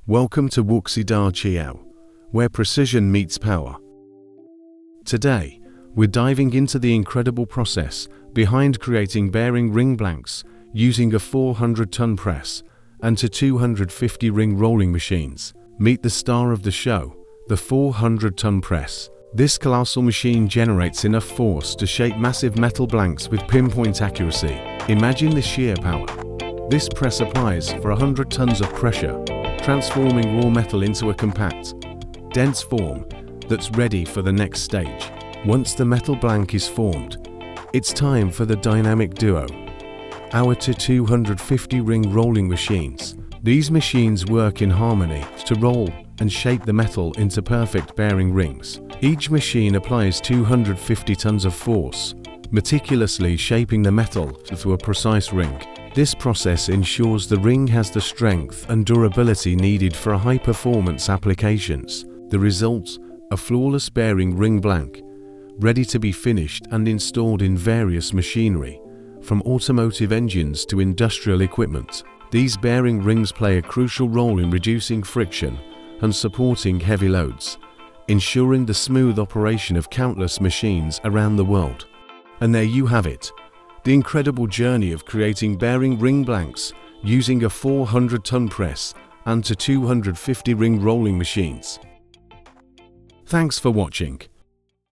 Welcome to Wuxi Da Chiao, where precision meets power. Today, we're diving into the incredible process behind creating bearing ring blanks using a 400-ton press and 250-ring rolling machines. Meet the star of the show, the 400-ton press. This colossal machine generates enough force to shape massive metal blanks with pinpoint accuracy. Imagine the sheer power. This press applies for 100 tons of pressure, transforming raw metal into a compact, dense form that's ready for the next stage. Once the metal blank is formed, it's time for the dynamic duo, our 250-ring rolling machines. These machines work in harmony to roll and shape the metal into perfect bearing rings. Each machine applies 250 tons of force, meticulously shaping the metal to a precise ring. This process ensures the ring has the strength and durability needed for high-performance applications. The result, a flawless bearing ring blank, ready to be finished and installed in various machinery, from automotive engines to industrial equipment. These bearing rings play a crucial role in reducing friction and supporting heavy loads, ensuring the smooth operation of countless machines around the world. And there you have it, the incredible journey of creating bearing ring blanks using a 400-ton press and 250-ring rolling machines. Thanks for watching.